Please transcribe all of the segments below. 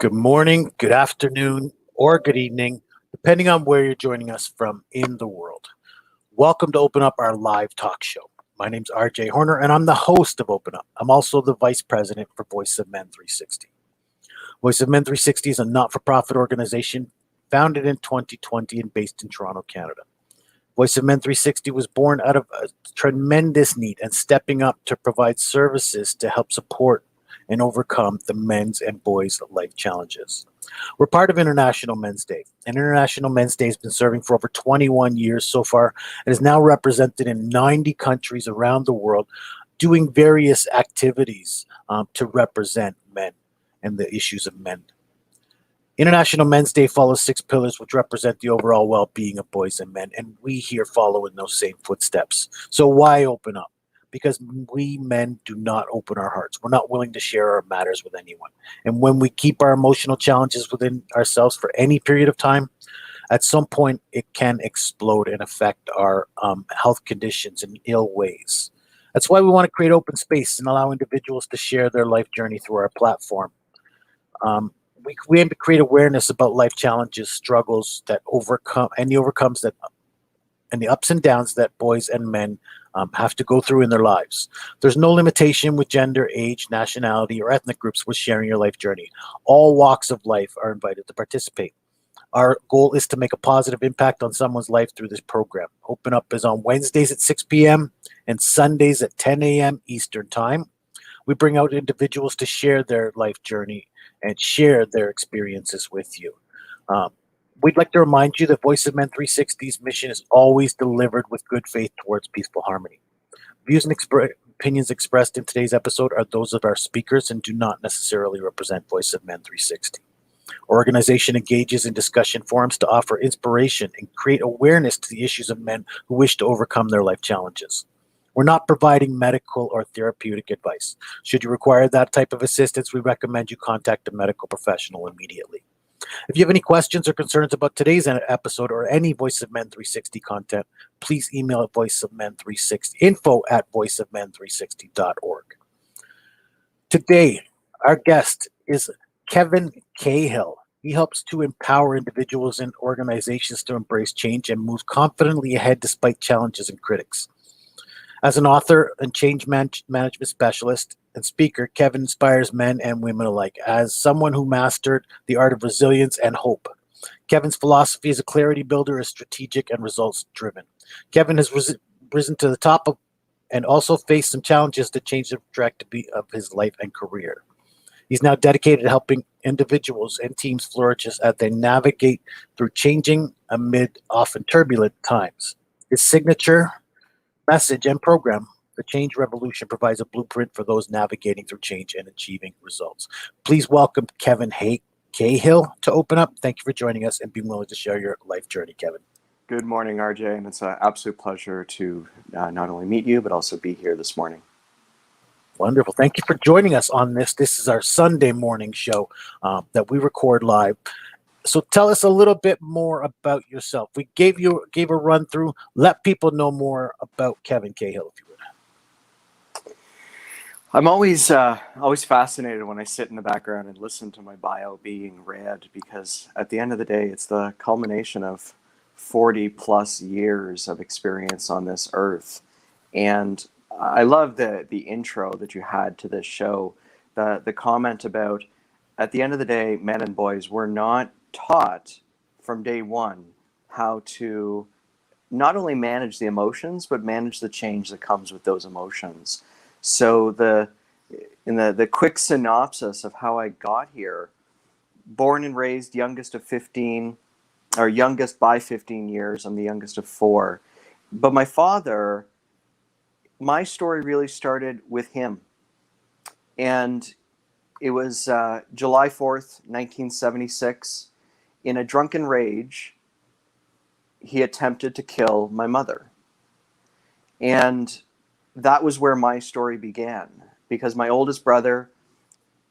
Good morning, good afternoon, or good evening, depending on where you're joining us from in the world. Welcome to Open Up, our live talk show. My name's RJ Horner, and I'm the host of Open Up. I'm also the vice president for Voice of Men 360. Voice of Men 360 is a not-for-profit organization founded in 2020 and based in Toronto, Canada. Voice of Men 360 was born out of a tremendous need and stepping up to provide services to help support and overcome the men's and boys' life challenges. We're part of International Men's Day, and International Men's Day has been serving for over 21 years so far and is now represented in 90 countries around the world doing various activities to represent men and the issues of men. International Men's Day follows 6 pillars which represent the overall well-being of boys and men, and we here follow in those same footsteps. So why open up? Because we men do not open our hearts. We're not willing to share our matters with anyone. And when we keep our emotional challenges within ourselves for any period of time, at some point it can explode and affect our health conditions in ill ways. That's why we want to create open space and allow individuals to share their life journey through our platform. We aim to create awareness about life challenges, struggles that overcome, and the overcomes that, and the ups and downs that boys and men have to go through in their lives. There's no limitation with gender, age, nationality, or ethnic groups with sharing your life journey. All walks of life are invited to participate. Our goal is to make a positive impact on someone's life through this program. Open Up is on Wednesdays at 6 p.m. and Sundays at 10 a.m. Eastern Time. We bring out individuals to share their life journey and share their experiences with you. We'd like to remind you that Voice of Men 360's mission is always delivered with good faith towards peaceful harmony. Views and opinions expressed in today's episode are those of our speakers and do not necessarily represent Voice of Men 360. Our organization engages in discussion forums to offer inspiration and create awareness to the issues of men who wish to overcome their life challenges. We're not providing medical or therapeutic advice. Should you require that type of assistance, we recommend you contact a medical professional immediately. If you have any questions or concerns about today's episode or any Voice of Men 360 content, please email at voiceofmen360 info@voiceofmen360.org. Today, our guest is Kevin Cahill. He helps to empower individuals and organizations to embrace change and move confidently ahead despite challenges and critics. As an author and change management specialist and speaker, Kevin inspires men and women alike as someone who mastered the art of resilience and hope. Kevin's philosophy as a clarity builder is strategic and results driven. Kevin has risen to the top of and also faced some challenges that changed the trajectory of his life and career. He's now dedicated to helping individuals and teams flourish as they navigate through changing amid often turbulent times. His signature message and program, The Change Revolution, provides a blueprint for those navigating through change and achieving results. Please welcome Kevin Cahill to Open Up. Thank you for joining us and being willing to share your life journey, Kevin. Good morning, RJ, and it's an absolute pleasure to not only meet you, but also be here this morning. Wonderful. Thank you for joining us on this. This is our Sunday morning show that we record live. So tell us a little bit more about yourself. We gave a run through. Let people know more about Kevin Cahill, if you would. I'm always fascinated when I sit in the background and listen to my bio being read, because at the end of the day, it's the culmination of 40 plus years of experience on this earth. And I love the intro that you had to this show, the comment about, at the end of the day, men and boys were not taught from day one how to not only manage the emotions, but manage the change that comes with those emotions. So in the quick synopsis of how I got here, born and raised youngest of 15, or youngest by 15 years, I'm the youngest of 4. But my father, my story really started with him. And it was July 4th, 1976. In a drunken rage, he attempted to kill my mother. And that was where my story began, because my oldest brother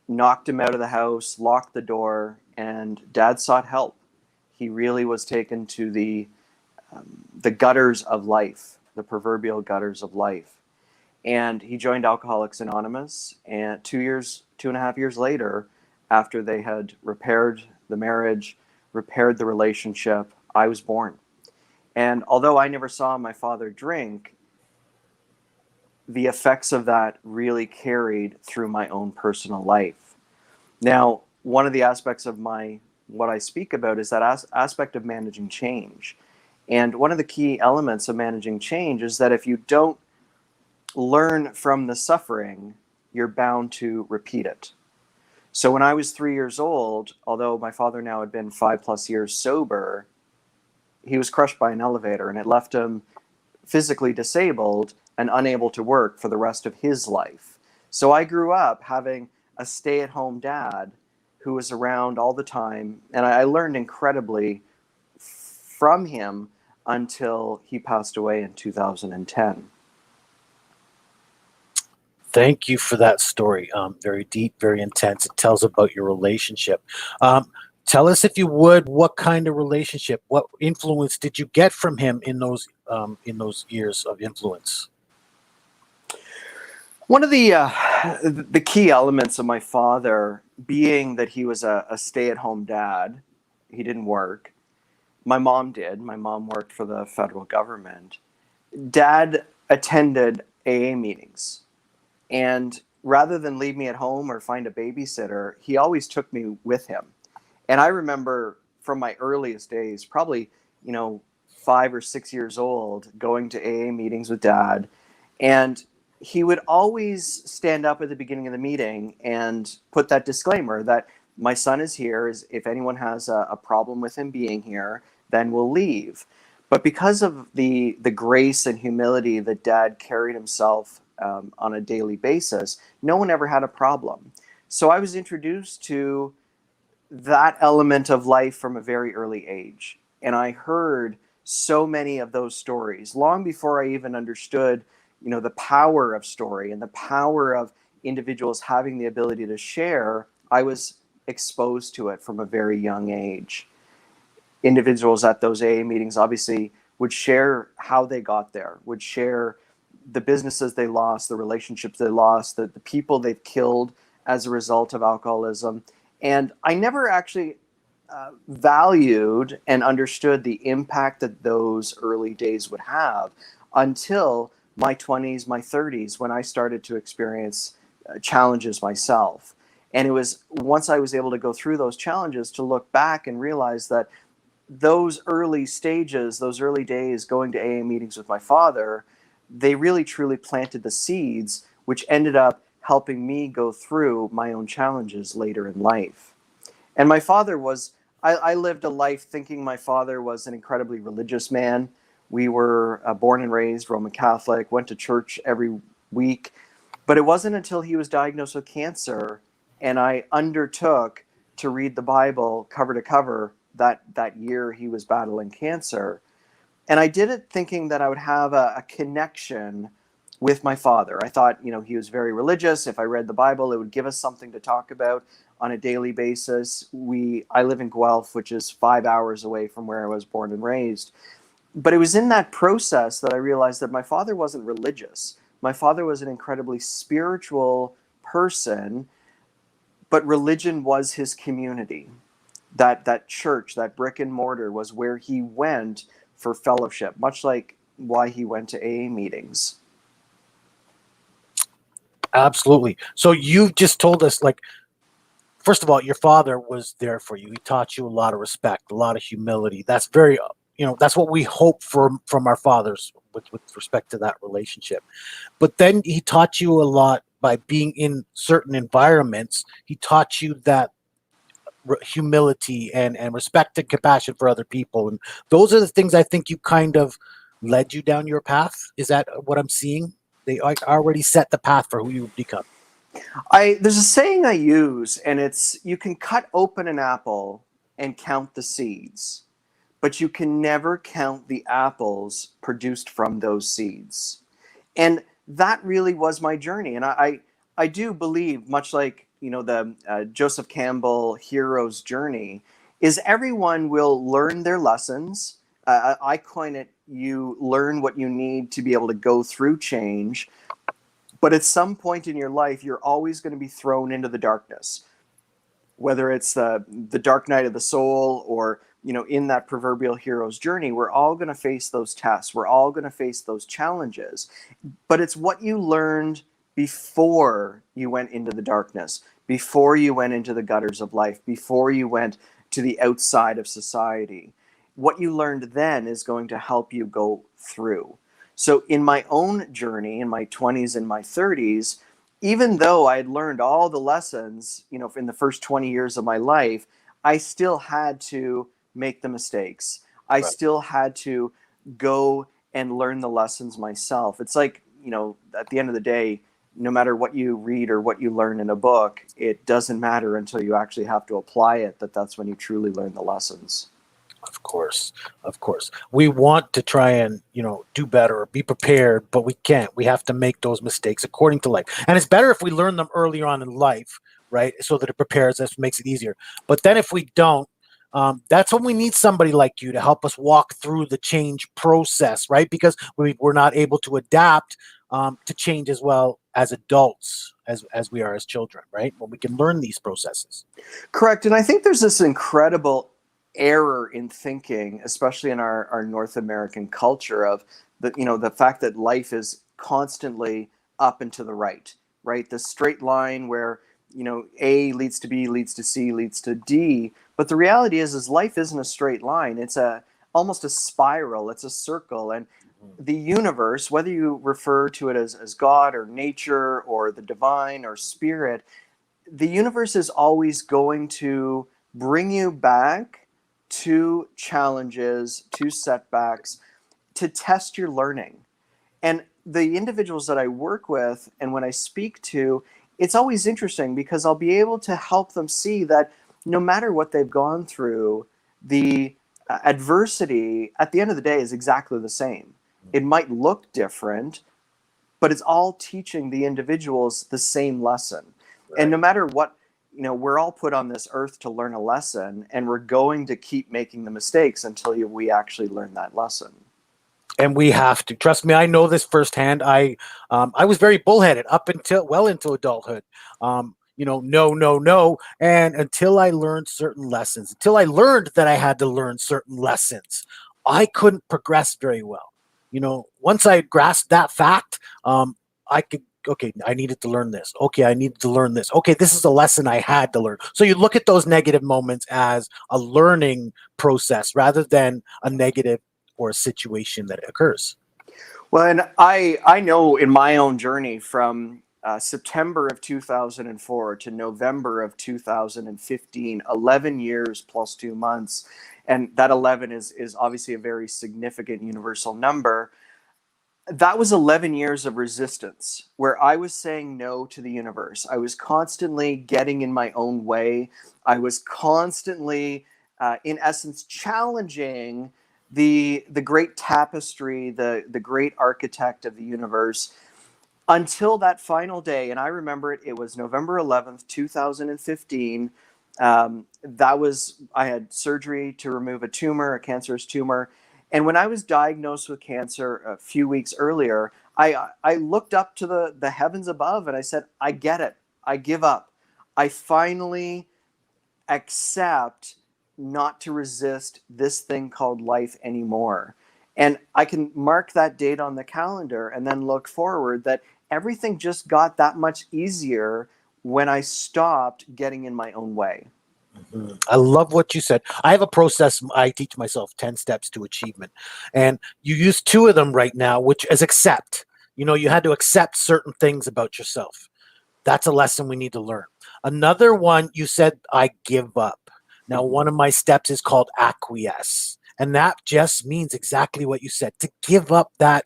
knocked him out of the house, locked the door, and Dad sought help. He really was taken to the gutters of life, the proverbial gutters of life. And he joined Alcoholics Anonymous, and 2.5 years later, after they had repaired the marriage, repaired the relationship, I was born. And although I never saw my father drink, the effects of that really carried through my own personal life. Now, one of the aspects of what I speak about is that aspect of managing change. And one of the key elements of managing change is that if you don't learn from the suffering, you're bound to repeat it. So when I was 3 years old, although my father now had been 5+ years sober, he was crushed by an elevator and it left him physically disabled and unable to work for the rest of his life. So I grew up having a stay-at-home dad who was around all the time, and I learned incredibly from him until he passed away in 2010. Thank you for that story. Very deep, very intense. It tells about your relationship. Tell us, if you would, what kind of relationship, what influence did you get from him in those years of influence? One of the key elements of my father, being that he was a stay-at-home dad, he didn't work. My mom did. My mom worked for the federal government. Dad attended AA meetings. And rather than leave me at home or find a babysitter, he always took me with him. And I remember from my earliest days, probably, 5 or 6 years old, going to AA meetings with Dad. And he would always stand up at the beginning of the meeting and put that disclaimer that my son is here. If anyone has a problem with him being here, then we'll leave. But because of the grace and humility that Dad carried himself on a daily basis, no one ever had a problem. So I was introduced to that element of life from a very early age. And I heard so many of those stories long before I even understood, the power of story and the power of individuals having the ability to share. I was exposed to it from a very young age. Individuals at those AA meetings obviously would share how they got there, would share the businesses they lost, the relationships they lost, the people they've killed as a result of alcoholism. And I never actually valued and understood the impact that those early days would have until my 20s, my 30s, when I started to experience challenges myself. And it was once I was able to go through those challenges to look back and realize that those early stages, those early days going to AA meetings with my father, they really truly planted the seeds, which ended up helping me go through my own challenges later in life. And my father was, I lived a life thinking my father was an incredibly religious man. We were born and raised Roman Catholic, went to church every week. But it wasn't until he was diagnosed with cancer and I undertook to read the Bible cover to cover that year he was battling cancer. And I did it thinking that I would have a connection with my father. I thought, he was very religious. If I read the Bible, it would give us something to talk about on a daily basis. I live in Guelph, which is 5 hours away from where I was born and raised. But it was in that process that I realized that my father wasn't religious. My father was an incredibly spiritual person, but religion was his community. That church, that brick and mortar was where he went for fellowship, much like why he went to AA meetings. Absolutely. So you've just told us, first of all, your father was there for you. He taught you a lot of respect, a lot of humility. That's very, that's what we hope from our fathers with respect to that relationship. But then he taught you a lot by being in certain environments. He taught you that humility and respect and compassion for other people. And those are the things I think you kind of led you down your path. Is that what I'm seeing? They already set the path for who you would become. There's a saying I use, and it's, you can cut open an apple and count the seeds, but you can never count the apples produced from those seeds. And that really was my journey. And I do believe, much like, the Joseph Campbell hero's journey, is everyone will learn their lessons. I coin it, you learn what you need to be able to go through change. But at some point in your life, you're always going to be thrown into the darkness. whether it's the dark night of the soul or, in that proverbial hero's journey, we're all going to face those tests. We're all going to face those challenges. But it's what you learned before you went into the darkness, before you went into the gutters of life, before you went to the outside of society. What you learned then is going to help you go through. So in my own journey, in my 20s and my 30s, even though I had learned all the lessons, in the first 20 years of my life, I still had to make the mistakes. I Right. still had to go and learn the lessons myself. It's like, at the end of the day, no matter what you read or what you learn in a book, it doesn't matter until you actually have to apply it, that's when you truly learn the lessons. Of course, of course. We want to try and, do better or be prepared, but we can't. We have to make those mistakes according to life. And it's better if we learn them earlier on in life, right? So that it prepares us, makes it easier. But then if we don't, that's when we need somebody like you to help us walk through the change process, right? Because we're not able to adapt to change as well as adults as we are as children, right? When we can learn these processes. Correct. And I think there's this incredible error in thinking, especially in our North American culture, of the fact that life is constantly up and to the right, right? The straight line where, A leads to B, leads to C, leads to D. But the reality is life isn't a straight line. It's almost a spiral. It's a circle. And the universe, whether you refer to it as God or nature or the divine or spirit, the universe is always going to bring you back to challenges, to setbacks, to test your learning. And the individuals that I work with and when I speak to, it's always interesting because I'll be able to help them see that no matter what they've gone through, the adversity at the end of the day is exactly the same. It might look different, but it's all teaching the individuals the same lesson. Right. And no matter what, we're all put on this earth to learn a lesson, and we're going to keep making the mistakes until we actually learn that lesson. And we have to trust me. I know this firsthand. I was very bullheaded up until well into adulthood. No, no, no, and until I learned certain lessons, until I learned that I had to learn certain lessons, I couldn't progress very well. Once I grasped that fact, I could. Okay, I needed to learn this. Okay, I needed to learn this. Okay, this is a lesson I had to learn. So you look at those negative moments as a learning process rather than a negative or a situation that occurs. Well, and I know in my own journey from September of 2004 to November of 2015, 11 years plus 2 months, and that 11 is obviously a very significant universal number. That was 11 years of resistance where I was saying no to the universe. I was constantly getting in my own way. I was constantly, in essence, challenging the great tapestry, the great architect of the universe, until that final day. And I remember it was November 11th, 2015. I had surgery to remove a tumor, a cancerous tumor. And when I was diagnosed with cancer a few weeks earlier, I looked up to the heavens above and I said, I get it. I give up. I finally accept not to resist this thing called life anymore. And I can mark that date on the calendar and then look forward that everything just got that much easier when I stopped getting in my own way. I love what you said. I have a process I teach myself 10 steps to achievement. And you use two of them right now, which is accept. You had to accept certain things about yourself. That's a lesson we need to learn. Another one, you said, I give up. Now, one of my steps is called acquiesce. And that just means exactly what you said, to give up that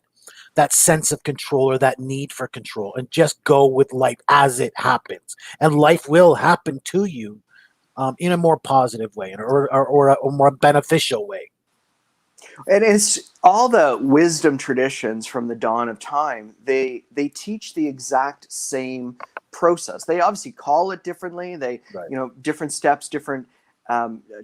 sense of control or that need for control and just go with life as it happens. And life will happen to you in a more positive way or a more beneficial way. And it's all the wisdom traditions from the dawn of time. They teach the exact same process. They obviously call it differently. They, Right. Different steps, different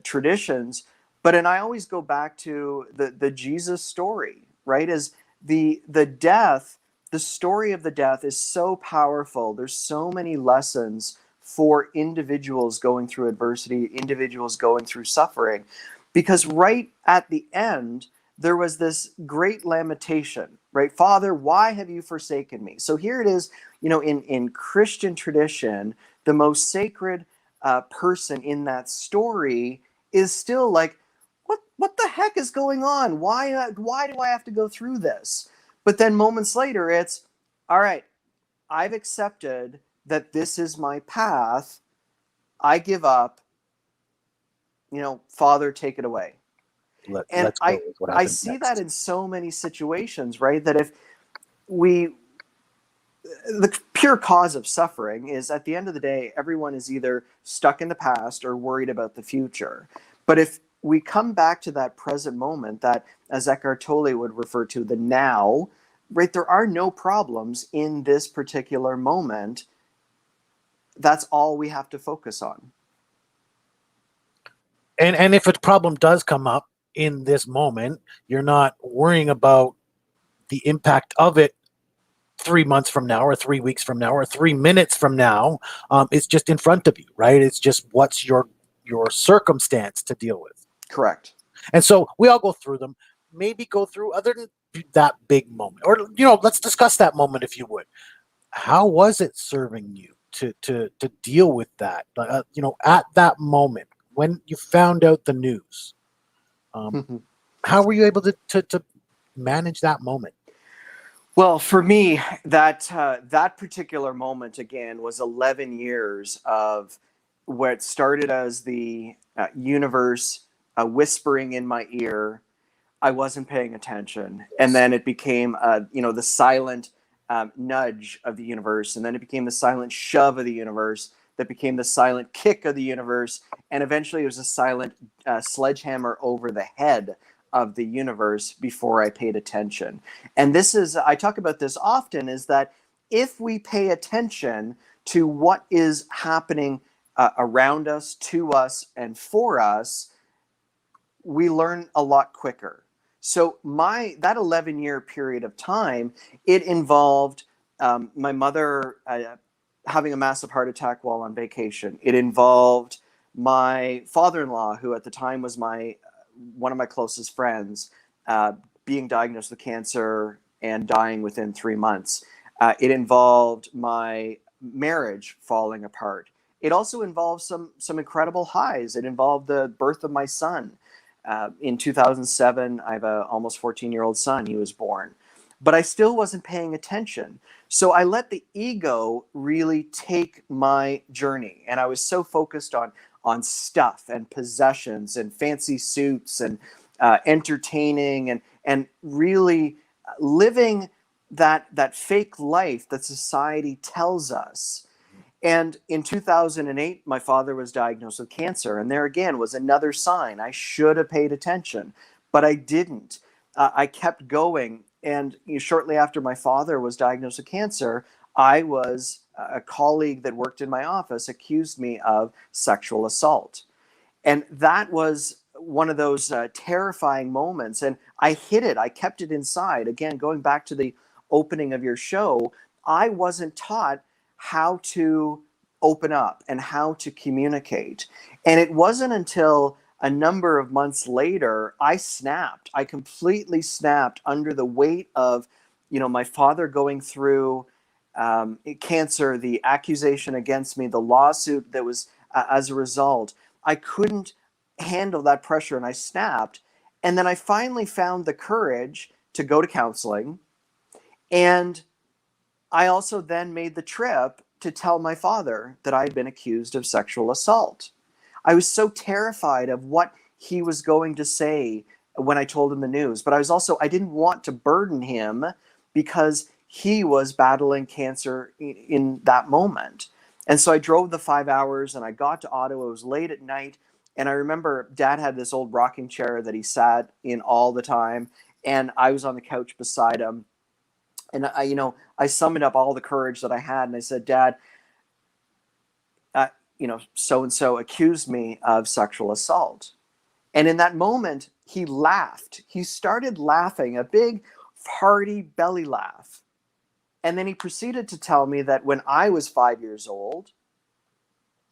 traditions. And I always go back to the Jesus story, right? As the death, the story of the death is so powerful. There's so many lessons for individuals going through adversity, individuals going through suffering, because right at the end, there was this great lamentation, right? Father, why have you forsaken me? So here it is, in Christian tradition, the most sacred person in that story is still like, what the heck is going on? Why do I have to go through this? But then moments later, it's, all right, I've accepted that this is my path. I give up. Father, take it away. And Let's go with what I happens see that next. in so many situations, right? That if we, the pure cause of suffering is, at the end of the day, everyone is either stuck in the past or worried about the future. But if we come back to that present moment, that, as Eckhart Tolle would refer to, the now, right? There are no problems in this particular moment. That's all we have to focus on. And if a problem does come up in this moment, you're not worrying about the impact of it 3 months from now, or 3 weeks from now, or 3 minutes from now. It's just in front of you, right? It's just what's your circumstance to deal with. Correct. And so we all go through them. Maybe go through other than that big moment, or let's discuss that moment if you would. How was it serving you to deal with that? At that moment when you found out the news, how were you able to manage that moment? Well, for me, that particular moment again was 11 years of what started as the universe whispering in my ear. I wasn't paying attention, and then it became the silent nudge of the universe, and then it became the silent shove of the universe. That became the silent kick of the universe, and eventually it was a silent sledgehammer over the head of the universe before I paid attention. And this is, I talk about this often, is that if we pay attention to what is happening around us, to us, and for us, we learn a lot quicker. So that 11-year period of time, it involved my mother having a massive heart attack while on vacation. It involved my father-in-law, who at the time was one of my closest friends, being diagnosed with cancer and dying within 3 months. It involved my marriage falling apart. It also involved some incredible highs. It involved the birth of my son. In 2007, I have a almost 14-year-old son. He was born. But I still wasn't paying attention. So I let the ego really take my journey. And I was so focused on stuff and possessions and fancy suits and entertaining and really living that fake life that society tells us. And in 2008, my father was diagnosed with cancer. And there again was another sign. I should have paid attention, but I didn't. I kept going. And shortly after my father was diagnosed with cancer, a colleague that worked in my office accused me of sexual assault. And that was one of those terrifying moments. And I hid it. I kept it inside. Again, going back to the opening of your show, I wasn't taught how to open up and how to communicate. And it wasn't until a number of months later, I snapped. I completely snapped under the weight of, my father going through cancer, the accusation against me, the lawsuit that was as a result. I couldn't handle that pressure and I snapped. And then I finally found the courage to go to counseling. And I also then made the trip to tell my father that I had been accused of sexual assault. I was so terrified of what he was going to say when I told him the news. But I didn't want to burden him because he was battling cancer in that moment. And so I drove the 5 hours and I got to Ottawa. It was late at night. And I remember Dad had this old rocking chair that he sat in all the time. And I was on the couch beside him. And I summoned up all the courage that I had, and I said, Dad, so and so accused me of sexual assault. And in that moment, he laughed. He started laughing, a big, hearty belly laugh. And then he proceeded to tell me that when I was 5 years old,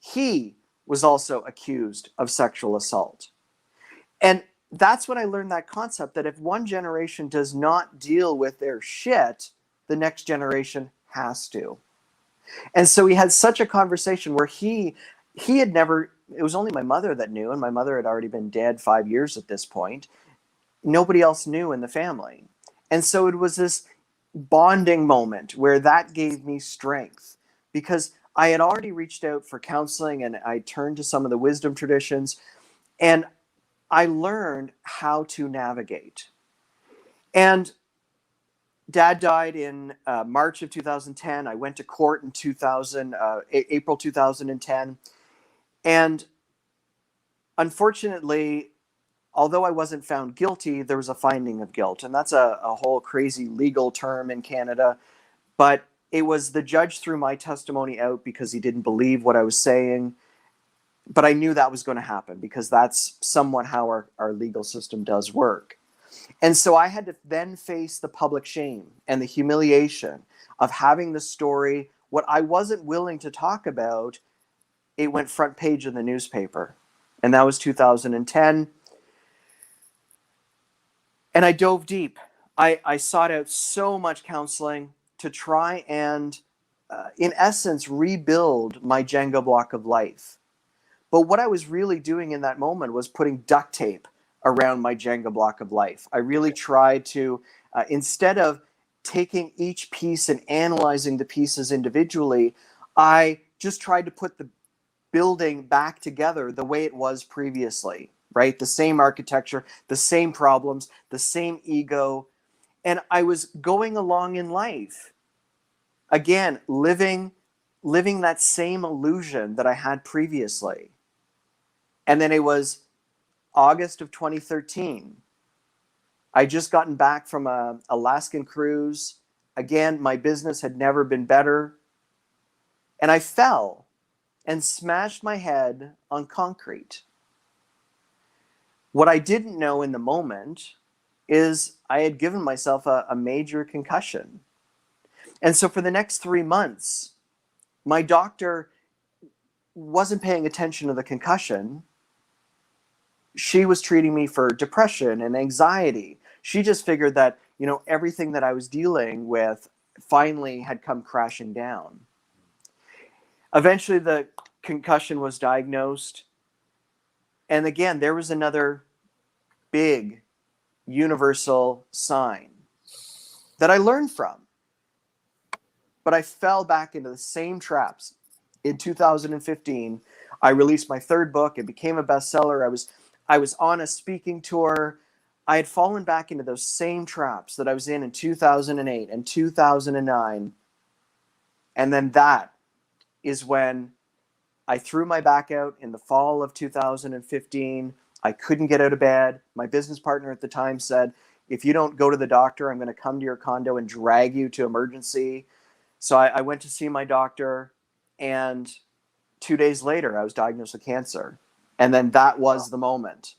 he was also accused of sexual assault. And that's when I learned that concept, that if one generation does not deal with their shit, the next generation has to. And so we had such a conversation where he had never, it was only my mother that knew, and my mother had already been dead 5 years at this point. Nobody else knew in the family. And so it was this bonding moment where that gave me strength, because I had already reached out for counseling and I turned to some of the wisdom traditions, and I learned how to navigate. And Dad died in March of 2010. I went to court in April 2010. And unfortunately, although I wasn't found guilty, there was a finding of guilt. And that's a whole crazy legal term in Canada. But it was the judge threw my testimony out because he didn't believe what I was saying. But I knew that was going to happen because that's somewhat how our legal system does work. And so I had to then face the public shame and the humiliation of having the story, what I wasn't willing to talk about, it went front page in the newspaper. And that was 2010. And I dove deep. I sought out so much counseling to try and, in essence, rebuild my Jenga block of life. But what I was really doing in that moment was putting duct tape around my Jenga block of life. I really tried to, instead of taking each piece and analyzing the pieces individually, I just tried to put the building back together the way it was previously, right? The same architecture, the same problems, the same ego. And I was going along in life, again, living that same illusion that I had previously. And then it was August of 2013. I just gotten back from an Alaskan cruise. Again, my business had never been better. And I fell and smashed my head on concrete. What I didn't know in the moment is I had given myself a major concussion. And so for the next 3 months, my doctor wasn't paying attention to the concussion. She was treating me for depression and anxiety. She just figured that, everything that I was dealing with finally had come crashing down. Eventually, the concussion was diagnosed. And again, there was another big universal sign that I learned from. But I fell back into the same traps. In 2015, I released my third book. It became a bestseller. I was on a speaking tour. I had fallen back into those same traps that I was in 2008 and 2009. And then that is when I threw my back out in the fall of 2015. I couldn't get out of bed. My business partner at the time said, if you don't go to the doctor, I'm going to come to your condo and drag you to emergency. So I went to see my doctor, and 2 days later, I was diagnosed with cancer. And then that was the moment,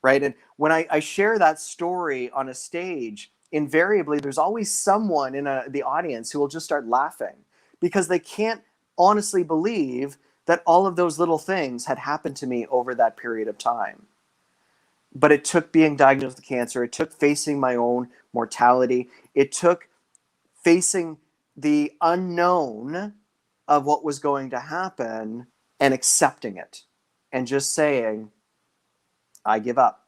right? And when I share that story on a stage, invariably, there's always someone in the audience who will just start laughing because they can't honestly believe that all of those little things had happened to me over that period of time. But it took being diagnosed with cancer. It took facing my own mortality. It took facing the unknown of what was going to happen and accepting it and just saying, I give up.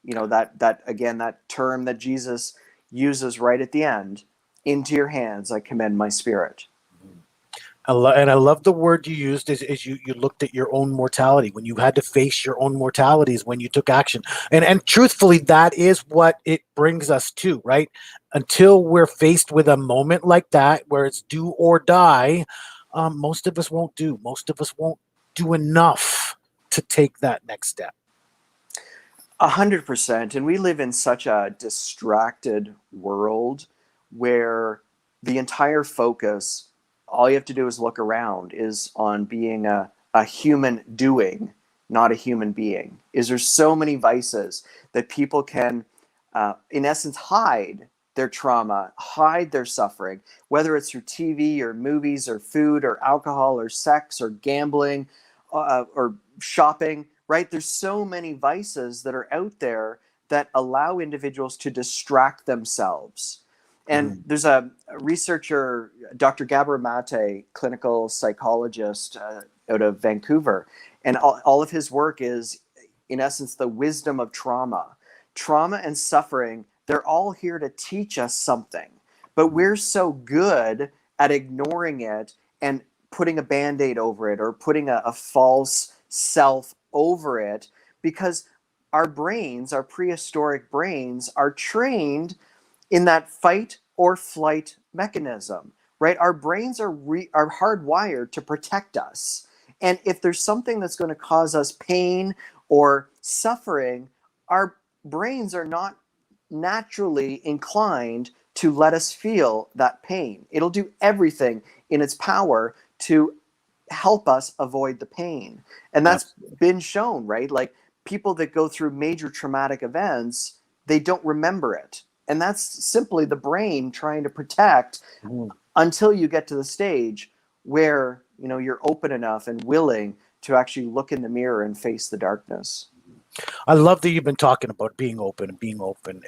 That again, that term that Jesus uses right at the end, into your hands I commend my spirit. And I love the word you used is you looked at your own mortality. When you had to face your own mortalities, when you took action. And truthfully, that is what it brings us to, right? Until we're faced with a moment like that where it's do or die, most of us won't do. Most of us won't do enough to take that next step. 100%. And we live in such a distracted world where the entire focus, all you have to do is look around, is on being a human doing, not a human being. Is there's so many vices that people can, in essence, hide their trauma, hide their suffering, whether it's through TV or movies or food or alcohol or sex or gambling or shopping, right? There's so many vices that are out there that allow individuals to distract themselves. And there's a researcher, Dr. Gabor Mate, clinical psychologist out of Vancouver, and all of his work is, in essence, the wisdom of trauma. Trauma and suffering, they're all here to teach us something, but we're so good at ignoring it and putting a Band-Aid over it or putting a false self over it, because our brains, our prehistoric brains, are trained in that fight or flight mechanism, right? Our brains are hardwired to protect us. And if there's something that's going to cause us pain or suffering, our brains are not naturally inclined to let us feel that pain. It'll do everything in its power to help us avoid the pain. And that's been shown, right? Like people that go through major traumatic events, they don't remember it. And that's simply the brain trying to protect until you get to the stage where, you know, you're open enough and willing to actually look in the mirror and face the darkness. I love that you've been talking about being open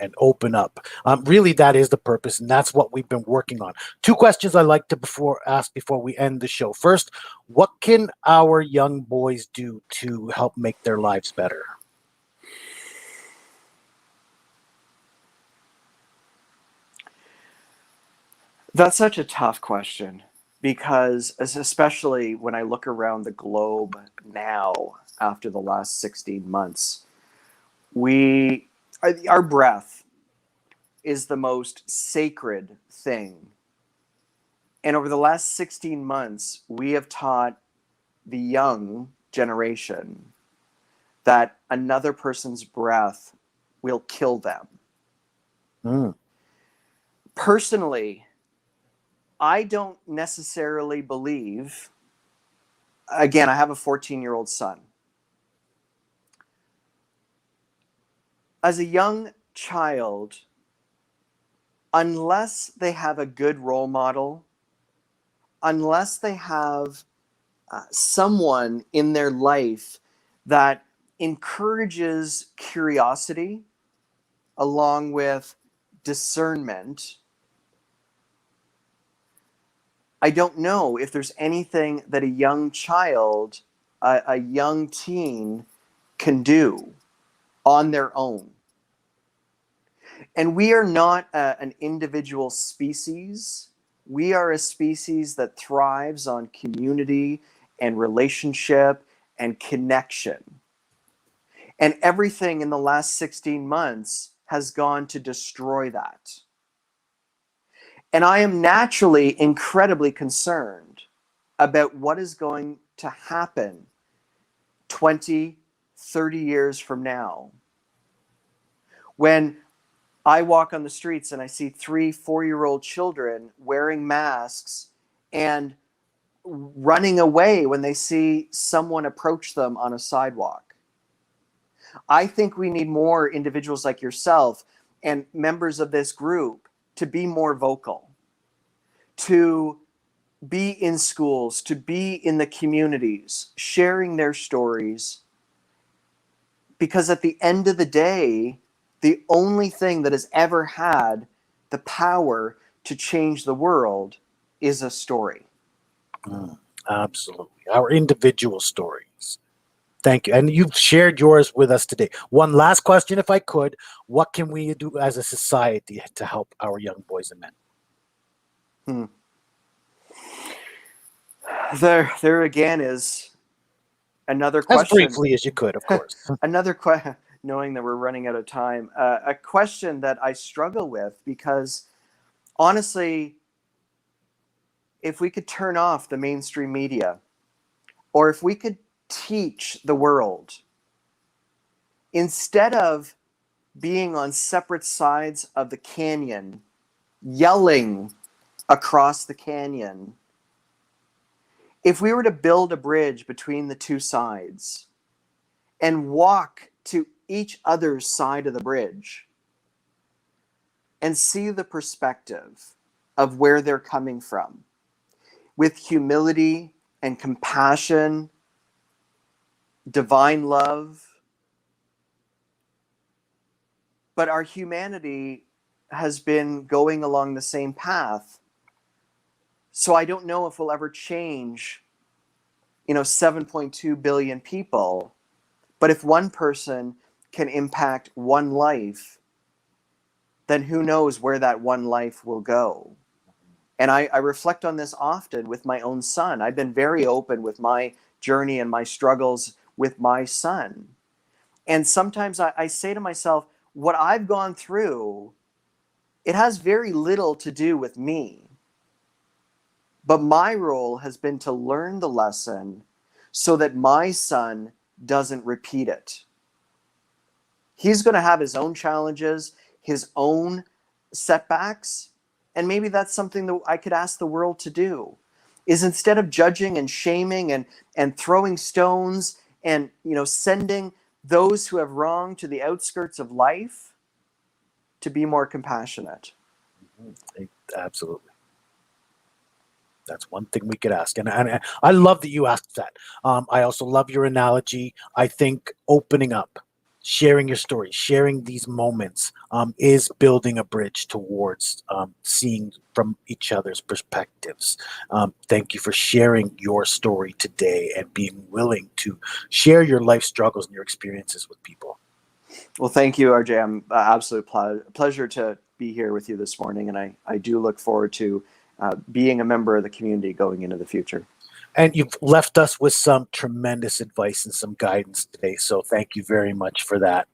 and open up. Really, that is the purpose, and that's what we've been working on. Two questions I like to ask before we end the show. First, what can our young boys do to help make their lives better? That's such a tough question, because especially when I look around the globe now after the last 16 months, our breath is the most sacred thing. And over the last 16 months, we have taught the young generation that another person's breath will kill them. Personally, I don't necessarily believe, again, I have a 14-year-old son. As a young child, unless they have a good role model, unless they have someone in their life that encourages curiosity along with discernment, I don't know if there's anything that a young child, a young teen can do on their own. And we are not an individual species. We are a species that thrives on community and relationship and connection. And everything in the last 16 months has gone to destroy that. And I am naturally incredibly concerned about what is going to happen 20, 30 years from now. When I walk on the streets and I see 3, 4-year-old children wearing masks and running away when they see someone approach them on a sidewalk. I think we need more individuals like yourself and members of this group to be more vocal, to be in schools, to be in the communities, sharing their stories. Because at the end of the day, the only thing that has ever had the power to change the world is a story. Absolutely. Our individual stories. Thank you. And you've shared yours with us today. One last question, if I could. What can we do as a society to help our young boys and men? There again is another question. As briefly as you could, of course. Another question, knowing that we're running out of time. A question that I struggle with, because honestly, if we could turn off the mainstream media, or if we could teach the world, instead of being on separate sides of the canyon, yelling across the canyon, if we were to build a bridge between the two sides and walk to each other's side of the bridge, and see the perspective of where they're coming from with humility and compassion, divine love. But our humanity has been going along the same path. So I don't know if we'll ever change, 7.2 billion people. But if one person can impact one life, then who knows where that one life will go. And I reflect on this often with my own son. I've been very open with my journey and my struggles with my son. And sometimes I say to myself, what I've gone through, it has very little to do with me. But my role has been to learn the lesson so that my son doesn't repeat it. He's going to have his own challenges, his own setbacks. And maybe that's something that I could ask the world to do, is instead of judging and shaming and throwing stones and sending those who have wronged to the outskirts of life, to be more compassionate. Absolutely. That's one thing we could ask. And I love that you asked that. I also love your analogy. I think opening up, sharing your story, sharing these moments is building a bridge towards seeing from each other's perspectives. Thank you for sharing your story today and being willing to share your life struggles and your experiences with people. Well, thank you, RJ. I'm absolute pleasure to be here with you this morning. And I do look forward to being a member of the community going into the future. And you've left us with some tremendous advice and some guidance today. So thank you very much for that.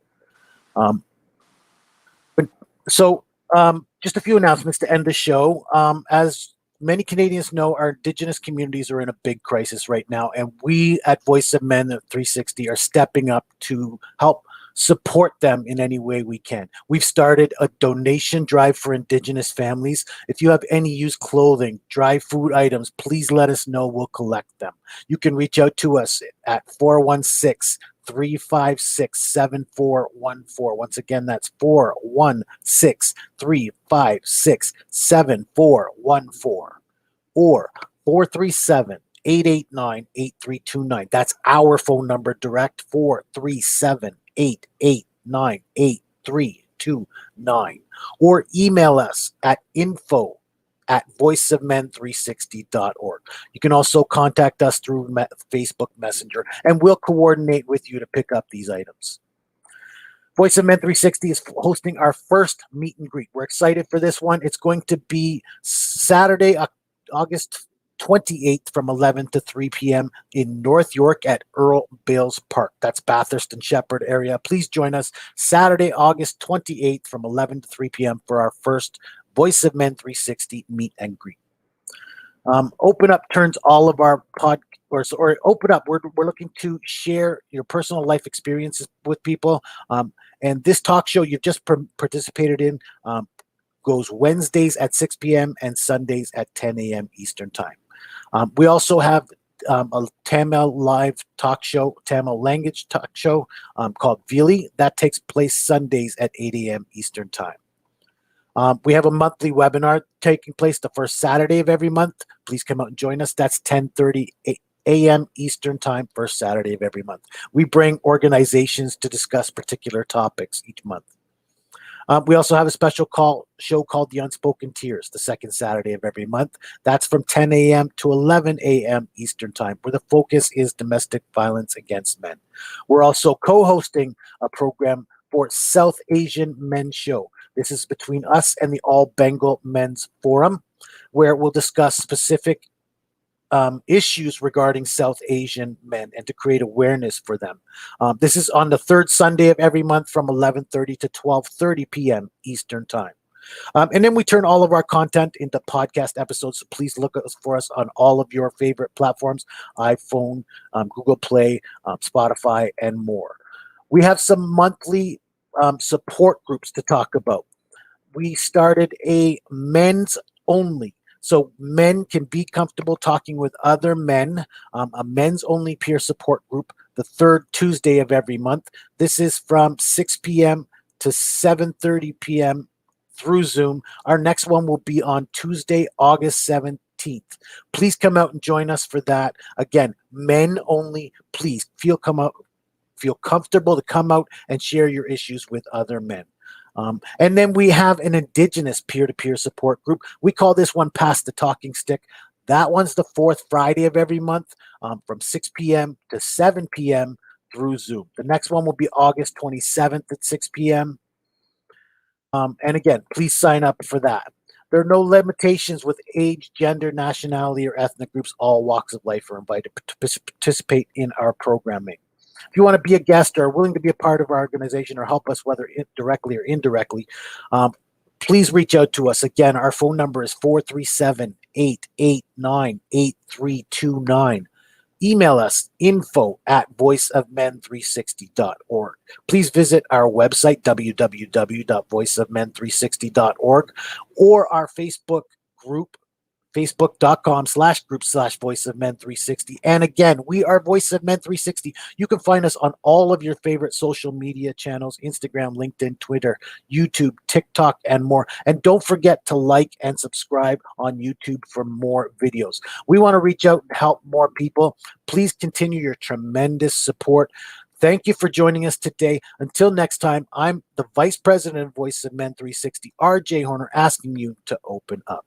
Just a few announcements to end the show. As many Canadians know, our Indigenous communities are in a big crisis right now. And we at Voice of Men 360 are stepping up to help support them in any way we can. We've started a donation drive for Indigenous families. If you have any used clothing, dry food items, please let us know. We'll collect them. You can reach out to us at 416-356-7414. Once again, that's 416-356-7414 or 437-889-8329. That's our phone number direct, 437-889-8329. Or email us at info@voiceofmen360.org. You can also contact us through Facebook Messenger, and we'll coordinate with you to pick up these items. Voice of Men 360 is hosting our first meet and greet. We're excited for this one. It's going to be Saturday, August 28th from 11 to 3 p.m. in North York at Earl Bales Park. That's Bathurst and Shepherd area. Please join us Saturday, August 28th from 11 to 3 p.m. for our first Voice of Men 360 meet and greet. Open Up turns all of our or Open Up. We're looking to share your personal life experiences with people. And this talk show you've just participated in goes Wednesdays at 6 p.m. and Sundays at 10 a.m. Eastern Time. We also have a Tamil live talk show, Tamil language talk show called Vili. That takes place Sundays at 8 a.m. Eastern Time. We have a monthly webinar taking place the first Saturday of every month. Please come out and join us. That's 10:30 a.m. Eastern Time, first Saturday of every month. We bring organizations to discuss particular topics each month. We also have a special show called The Unspoken Tears, the second Saturday of every month. That's from 10 a.m. to 11 a.m. Eastern Time, where the focus is domestic violence against men. We're also co-hosting a program for South Asian Men's Show. This is between us and the All Bengal Men's Forum, where we'll discuss specific issues regarding South Asian men and to create awareness for them. This is on the third Sunday of every month from 11:30 to 12:30 p.m. Eastern Time. And then we turn all of our content into podcast episodes. So please look for us on all of your favorite platforms, iPhone, Google Play, Spotify, and more. We have some monthly support groups to talk about. We started a men's only. So men can be comfortable talking with other men, a men's only peer support group, the third Tuesday of every month. This is from 6 p.m. to 7:30 p.m. through Zoom. Our next one will be on Tuesday, August 17th. Please come out and join us for that. Again, men only. Please feel comfortable to come out and share your issues with other men. And then we have an Indigenous peer-to-peer support group. We call this one Pass the Talking Stick. That one's the fourth Friday of every month from 6 p.m. to 7 p.m. through Zoom. The next one will be August 27th at 6 p.m. And again, please sign up for that. There are no limitations with age, gender, nationality, or ethnic groups. All walks of life are invited to participate in our programming. If you want to be a guest or are willing to be a part of our organization or help us, whether directly or indirectly, please reach out to us. Again, our phone number is 437-889-8329. Email us info@voiceofmen360.org. Please visit our website, www.voiceofmen360.org, or our Facebook group, facebook.com/group/Voice of Men 360. And again, we are Voice of Men 360. You can find us on all of your favorite social media channels: Instagram, LinkedIn, Twitter, YouTube, TikTok, and more. And don't forget to like and subscribe on YouTube for more videos. We want to reach out and help more people. Please continue your tremendous support. Thank you for joining us today. Until next time, I'm the Vice President of Voice of Men 360, RJ Horner, asking you to open up.